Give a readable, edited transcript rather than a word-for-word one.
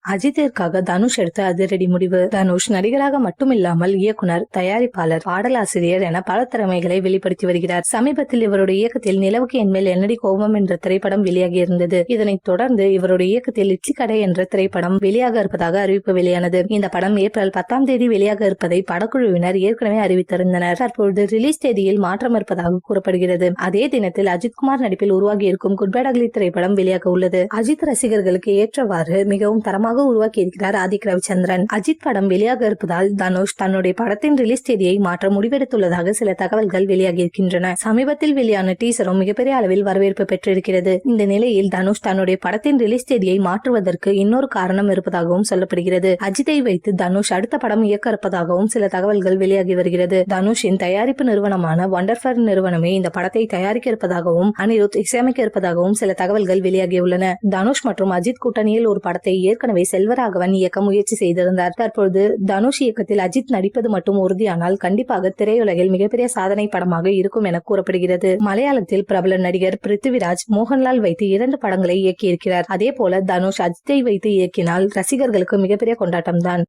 அஜித்திற்காக தனுஷ் எடுத்த அதிரடி முடிவு. தனுஷ் நடிகராக மட்டுமில்லாமல் இயக்குனர், தயாரிப்பாளர், பாடலாசிரியர் என பல திறமைகளை வெளிப்படுத்தி வருகிறார். சமீபத்தில் இவருடைய இயக்கத்தில் நிலவுக்கு என்மேல் என்னடி கோபம் என்ற திரைப்படம் வெளியாகி இருந்தது. இதனைத் தொடர்ந்து இவருடைய இயக்கத்தில் இட்லி கடை என்ற திரைப்படம் வெளியாக இருப்பதாக அறிவிப்பு வெளியானது. இந்த படம் ஏப்ரல் 10 வெளியாக இருப்பதை படக்குழுவினர் ஏற்கனவே அறிவித்திருந்தனர். தற்பொழுது ரிலீஸ் தேதியில் மாற்றம் இருப்பதாக கூறப்படுகிறது. அதே தினத்தில் அஜித்குமார் நடிப்பில் உருவாகி இருக்கும் குட் பேட் அக்லி திரைப்படம் வெளியாக உள்ளது. அஜித் ரசிகர்களுக்கு ஏற்றவாறு மிகவும் தரமாக உருவாக்கி இருக்கிறார் ஆதிக் ரவிச்சந்திரன். அஜித் படம் வெளியாக இருப்பதால் தனுஷ் தன்னுடைய படத்தின் ரிலீஸ் தேதியை மாற்ற முடிவெடுத்துள்ளதாக சில தகவல்கள் வெளியாகி இருக்கின்றன. சமீபத்தில் வெளியான டீசரும் மிகப்பெரிய அளவில் வரவேற்பு பெற்றிருக்கிறது. இந்த நிலையில் தனுஷ் தன்னுடைய படத்தின் ரிலீஸ் தேதியை மாற்றுவதற்கு இன்னொரு காரணம் இருப்பதாகவும் சொல்லப்படுகிறது. அஜித்தை வைத்து தனுஷ் அடுத்த படம் இயக்க இருப்பதாகவும் சில தகவல்கள் வெளியாகி வருகிறது. தனுஷின் தயாரிப்பு நிறுவனமான வண்டர்ஃபர் நிறுவனமே இந்த படத்தை தயாரிக்க இருப்பதாகவும் அனிருத் இசையமைக்க இருப்பதாகவும் சில தகவல்கள் வெளியாகியுள்ளன. தனுஷ் மற்றும் அஜித் கூட்டணியில் ஒரு படத்தை ஏற்கனவே செல்வராகவன் இயக்க முயற்சி செய்திருந்தார். தற்பொழுது தனுஷ் இயக்கத்தில் அஜித் நடிப்பது மட்டும் உறுதியானால் கண்டிப்பாக திரையுலகில் மிகப்பெரிய சாதனை படமாக இருக்கும் என கூறப்படுகிறது. மலையாளத்தில் பிரபல நடிகர் பிருத்திவிராஜ் மோகன்லால் வைத்து 2 படங்களை இயக்கியிருக்கிறார். அதே போல தனுஷ் அஜித்தை வைத்து இயக்கினால் ரசிகர்களுக்கு மிகப்பெரிய கொண்டாட்டம் தான்.